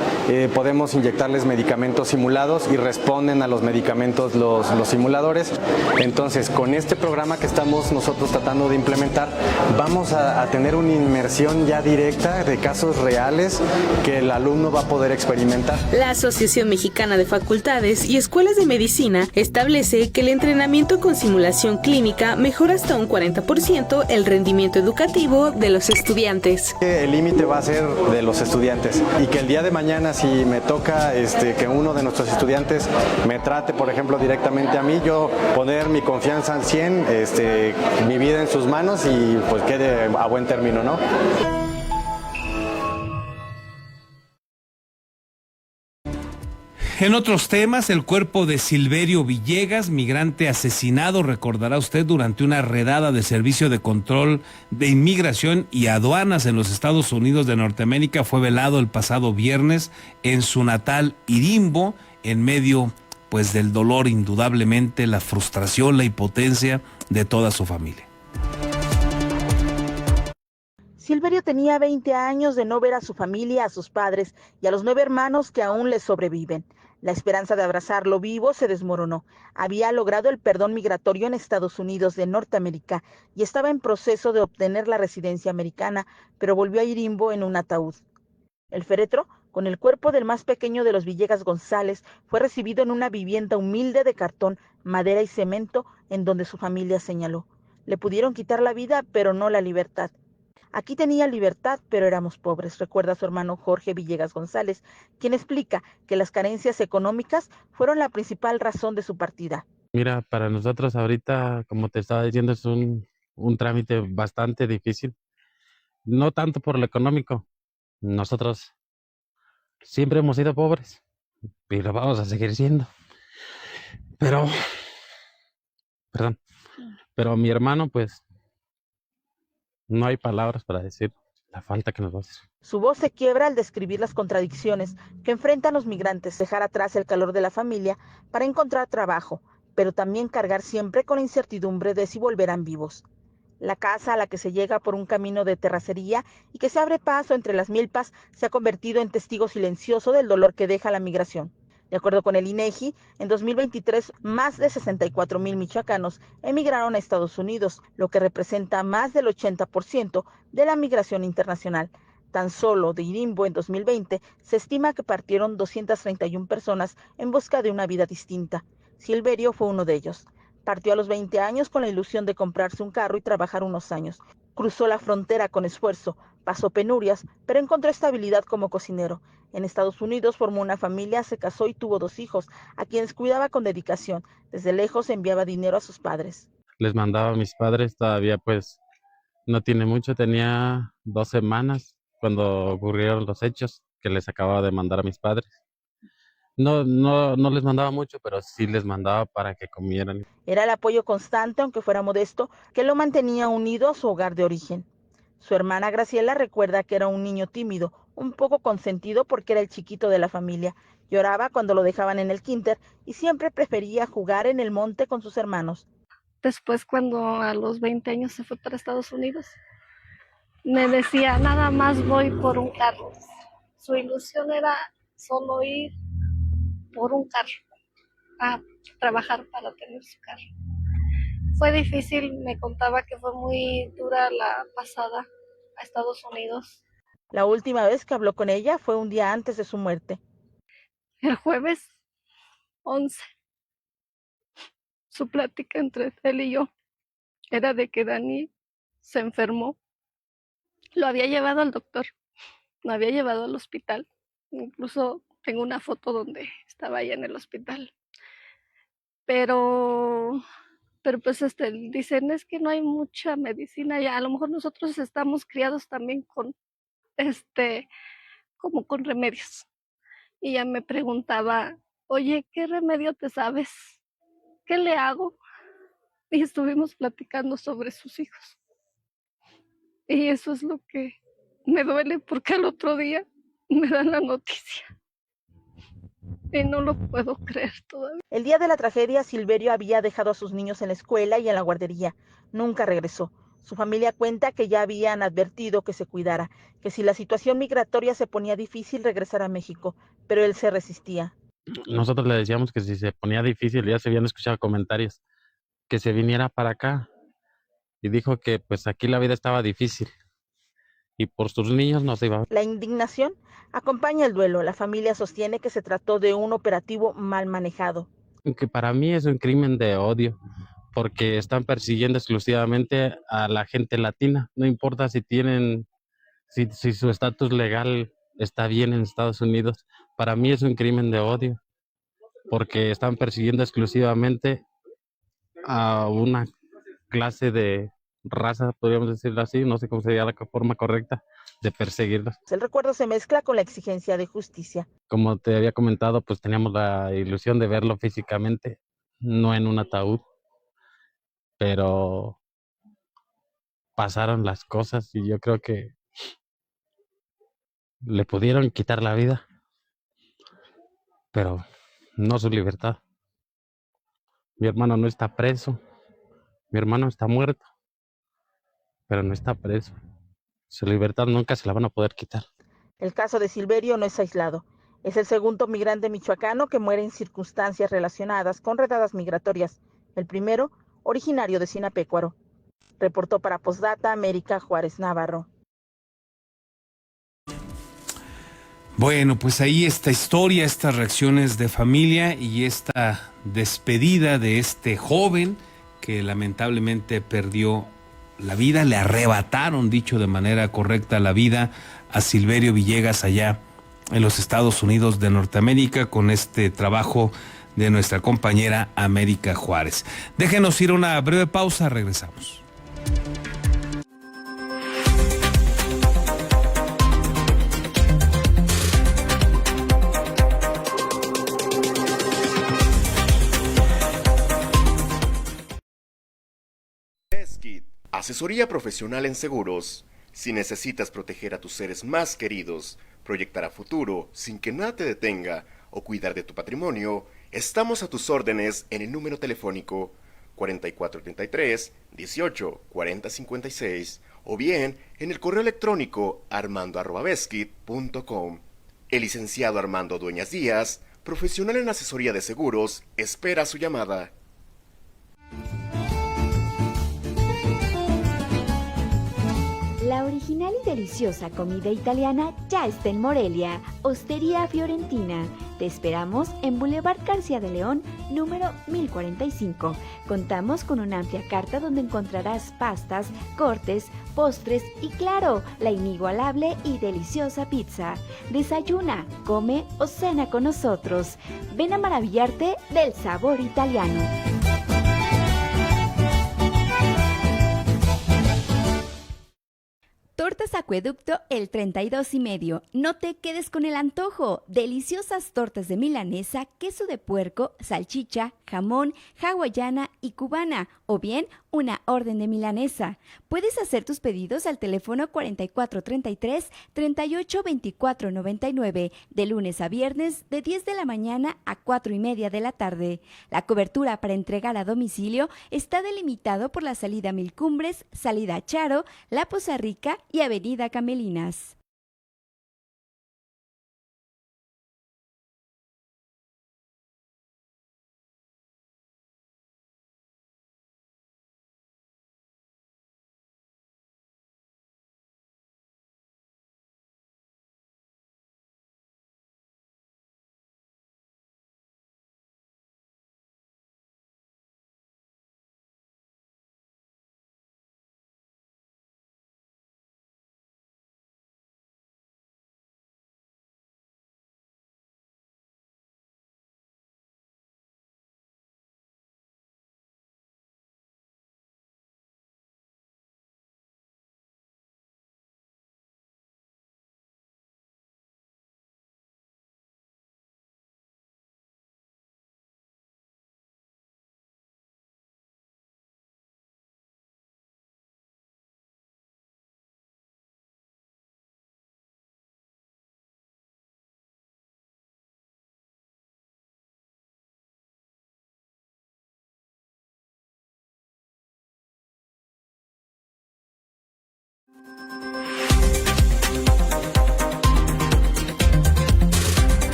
podemos inyectarles medicamentos simulados y responden a los medicamentos los simuladores. Entonces, con este programa que estamos nosotros tratando de implementar, vamos a tener una inmersión ya directa de casos reales que el alumno va a poder experimentar. La Asociación Mexicana de Facultades y Escuelas de Medicina establece que el entrenamiento con simulación clínica mejora hasta un 40% el rendimiento educativo de los estudiantes. El límite va a ser de los estudiantes y que el día de mañana, si me toca que uno de nuestros estudiantes me trate, por ejemplo, directamente a mí, yo poner mi confianza al 100, mi vida en sus manos y pues quede a buen término, ¿no? En otros temas, el cuerpo de Silverio Villegas, migrante asesinado, recordará usted, durante una redada de Servicio de Control de Inmigración y Aduanas en los Estados Unidos de Norteamérica, fue velado el pasado viernes en su natal Irimbo, en medio pues del dolor indudablemente, la frustración, la impotencia de toda su familia. Silverio tenía 20 años de no ver a su familia, a sus padres y a los 9 hermanos que aún le sobreviven. La esperanza de abrazarlo vivo se desmoronó. Había logrado el perdón migratorio en Estados Unidos de Norteamérica y estaba en proceso de obtener la residencia americana, pero volvió a Irimbo en un ataúd. El féretro, con el cuerpo del más pequeño de los Villegas González, fue recibido en una vivienda humilde de cartón, madera y cemento, en donde su familia señaló. Le pudieron quitar la vida, pero no la libertad. Aquí tenía libertad, pero éramos pobres, recuerda su hermano Jorge Villegas González, quien explica que las carencias económicas fueron la principal razón de su partida. Mira, para nosotros ahorita, como te estaba diciendo, es un trámite bastante difícil. No tanto por lo económico. Nosotros siempre hemos sido pobres y lo vamos a seguir siendo. Pero mi hermano, pues, no hay palabras para decir la falta que nos va a hacer. Su voz se quiebra al describir las contradicciones que enfrentan los migrantes, dejar atrás el calor de la familia para encontrar trabajo, pero también cargar siempre con la incertidumbre de si volverán vivos. La casa a la que se llega por un camino de terracería y que se abre paso entre las milpas se ha convertido en testigo silencioso del dolor que deja la migración. De acuerdo con el INEGI, en 2023 más de 64,000 michoacanos emigraron a Estados Unidos, lo que representa más del 80% de la migración internacional. Tan solo de Irimbo en 2020 se estima que partieron 231 personas en busca de una vida distinta. Silverio fue uno de ellos. Partió a los 20 años con la ilusión de comprarse un carro y trabajar unos años. Cruzó la frontera con esfuerzo, pasó penurias, pero encontró estabilidad como cocinero. En Estados Unidos formó una familia, se casó y tuvo 2 hijos, a quienes cuidaba con dedicación. Desde lejos enviaba dinero a sus padres. Les mandaba a mis padres, todavía pues no tiene mucho, tenía 2 semanas cuando ocurrieron los hechos que les acababa de mandar a mis padres. No les mandaba mucho, pero sí les mandaba para que comieran. Era el apoyo constante, aunque fuera modesto, que lo mantenía unido a su hogar de origen. Su hermana Graciela recuerda que era un niño tímido, un poco consentido porque era el chiquito de la familia. Lloraba cuando lo dejaban en el kinder y siempre prefería jugar en el monte con sus hermanos. Después, cuando a los 20 años se fue para Estados Unidos, me decía, nada más voy por un carro. Su ilusión era solo ir por un carro, a trabajar para tener su carro. Fue difícil, me contaba que fue muy dura la pasada a Estados Unidos. La última vez que habló con ella fue un día antes de su muerte. El jueves 11, su plática entre él y yo era de que Dani se enfermó. Lo había llevado al doctor, lo había llevado al hospital. Incluso tengo una foto donde estaba ahí en el hospital. Pero pues dicen es que no hay mucha medicina ya. A lo mejor nosotros estamos criados también con como con remedios. Y ella me preguntaba, oye, ¿qué remedio te sabes? ¿Qué le hago? Y estuvimos platicando sobre sus hijos. Y eso es lo que me duele, porque al otro día me dan la noticia. Y no lo puedo creer todavía. El día de la tragedia, Silverio había dejado a sus niños en la escuela y en la guardería. Nunca regresó. Su familia cuenta que ya habían advertido que se cuidara, que si la situación migratoria se ponía difícil, regresara a México, pero él se resistía. Nosotros le decíamos que si se ponía difícil, ya se habían escuchado comentarios, que se viniera para acá. Y dijo que pues aquí la vida estaba difícil y por sus niños no se iba. La indignación acompaña el duelo. La familia sostiene que se trató de un operativo mal manejado. Que para mí es un crimen de odio, porque están persiguiendo exclusivamente a la gente latina. No importa si su estatus legal está bien en Estados Unidos. Para mí es un crimen de odio, porque están persiguiendo exclusivamente a una clase de raza, podríamos decirlo así, no sé cómo sería la forma correcta de perseguirlos. El recuerdo se mezcla con la exigencia de justicia. Como te había comentado, pues teníamos la ilusión de verlo físicamente, no en un ataúd, pero pasaron las cosas y yo creo que le pudieron quitar la vida, pero no su libertad. Mi hermano no está preso, mi hermano está muerto, pero no está preso. Su libertad nunca se la van a poder quitar. El caso de Silverio no es aislado. Es el segundo migrante michoacano que muere en circunstancias relacionadas con redadas migratorias. El primero, originario de Sinapecuaro. Reportó para Postdata América Juárez Navarro. Bueno, pues ahí esta historia, estas reacciones de familia y esta despedida de este joven que lamentablemente perdió la vida, le arrebataron, dicho de manera correcta, la vida a Silverio Villegas allá en los Estados Unidos de Norteamérica con este trabajo de nuestra compañera América Juárez. Déjenos ir a una breve pausa, regresamos. Asesoría profesional en seguros. Si necesitas proteger a tus seres más queridos, proyectar a futuro sin que nada te detenga o cuidar de tu patrimonio, estamos a tus órdenes en el número telefónico 4433-184056 o bien en el correo electrónico armando@beskid.com. El licenciado Armando Dueñas Díaz, profesional en asesoría de seguros, espera su llamada. La original y deliciosa comida italiana ya está en Morelia, Hostería Fiorentina. Te esperamos en Boulevard García de León, número 1045. Contamos con una amplia carta donde encontrarás pastas, cortes, postres y claro, la inigualable y deliciosa pizza. Desayuna, come o cena con nosotros. Ven a maravillarte del sabor italiano. Tortas Acueducto el 32 y medio. No te quedes con el antojo. Deliciosas tortas de milanesa, queso de puerco, salchicha, jamón, hawaiana y cubana. O bien, una orden de milanesa. Puedes hacer tus pedidos al teléfono 4433-382499. De lunes a viernes, de 10 de la mañana a 4:30 de la tarde. La cobertura para entregar a domicilio está delimitado por la salida Mil Cumbres, salida Charo, La Poza Rica y Avenida Camelinas.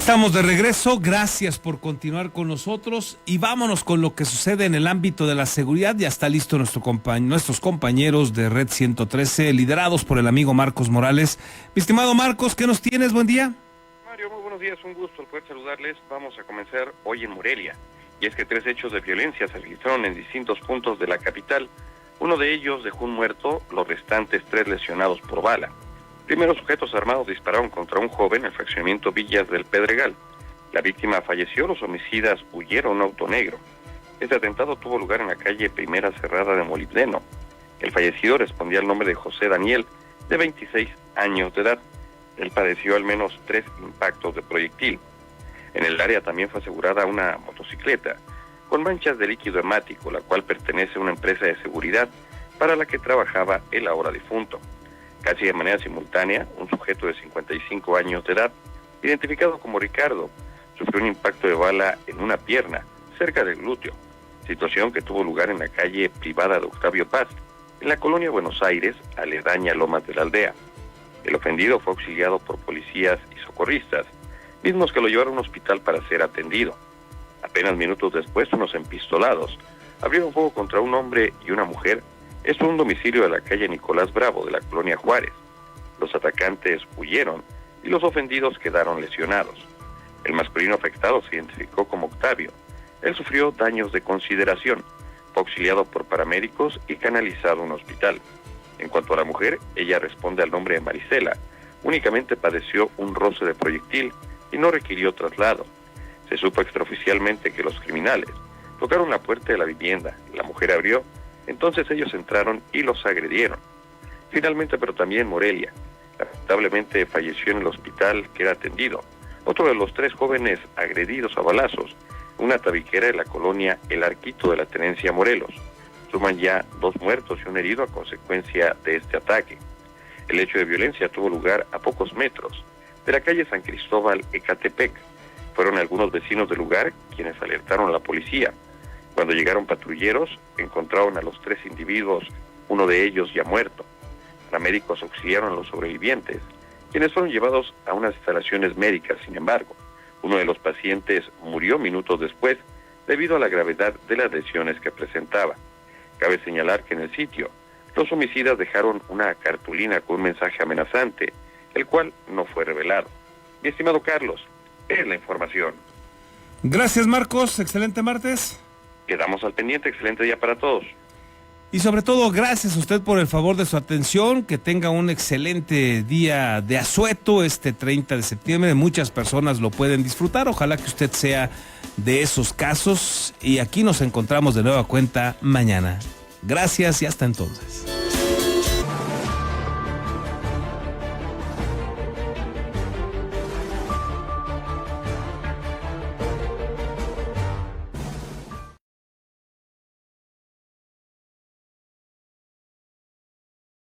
Estamos de regreso, gracias por continuar con nosotros y vámonos con lo que sucede en el ámbito de la seguridad. Ya está listo nuestros compañeros de Red 113, liderados por el amigo Marcos Morales. Mi estimado Marcos, ¿qué nos tienes? Buen día. Mario, muy buenos días, un gusto el poder saludarles. Vamos a comenzar hoy en Morelia. Y es que 3 hechos de violencia se registraron en distintos puntos de la capital. Uno de ellos dejó un muerto, los restantes 3 lesionados por bala. Primero, sujetos armados dispararon contra un joven en el fraccionamiento Villas del Pedregal. La víctima falleció, los homicidas huyeron en un auto negro. Este atentado tuvo lugar en la calle Primera Cerrada de Molibdeno. El fallecido respondía al nombre de José Daniel, de 26 años de edad. Él padeció al menos 3 impactos de proyectil. En el área también fue asegurada una motocicleta con manchas de líquido hemático, la cual pertenece a una empresa de seguridad para la que trabajaba el ahora difunto. Casi de manera simultánea, un sujeto de 55 años de edad, identificado como Ricardo, sufrió un impacto de bala en una pierna, cerca del glúteo, situación que tuvo lugar en la calle privada de Octavio Paz, en la colonia Buenos Aires, aledaña a Lomas de la Aldea. El ofendido fue auxiliado por policías y socorristas, mismos que lo llevaron a un hospital para ser atendido. Apenas minutos después, unos empistolados abrieron fuego contra un hombre y una mujer, esto en un domicilio de la calle Nicolás Bravo de la colonia Juárez. Los atacantes huyeron y los ofendidos quedaron lesionados. El masculino afectado se identificó como Octavio. Él sufrió daños de consideración, fue auxiliado por paramédicos y canalizado a un hospital. En cuanto a la mujer, ella responde al nombre de Marisela. Únicamente padeció un roce de proyectil y no requirió traslado. Se supo extraoficialmente que los criminales tocaron la puerta de la vivienda. La mujer abrió, entonces ellos entraron y los agredieron. Finalmente, pero también Morelia. Lamentablemente falleció en el hospital que era atendido otro de los 3 jóvenes agredidos a balazos, una tabiquera de la colonia El Arquito de la Tenencia Morelos. Suman ya 2 muertos y un herido a consecuencia de este ataque. El hecho de violencia tuvo lugar a pocos metros de la calle San Cristóbal, Ecatepec. Fueron algunos vecinos del lugar quienes alertaron a la policía. Cuando llegaron patrulleros, encontraron a los 3 individuos, uno de ellos ya muerto. Paramédicos auxiliaron a los sobrevivientes, quienes fueron llevados a unas instalaciones médicas. Sin embargo, uno de los pacientes murió minutos después debido a la gravedad de las lesiones que presentaba. Cabe señalar que en el sitio, los homicidas dejaron una cartulina con un mensaje amenazante, el cual no fue revelado. Mi estimado Carlos, es la información. Gracias, Marcos. Excelente martes. Quedamos al pendiente. Excelente día para todos. Y sobre todo, gracias a usted por el favor de su atención. Que tenga un excelente día de asueto este 30 de septiembre. Muchas personas lo pueden disfrutar. Ojalá que usted sea de esos casos. Y aquí nos encontramos de nueva cuenta mañana. Gracias y hasta entonces.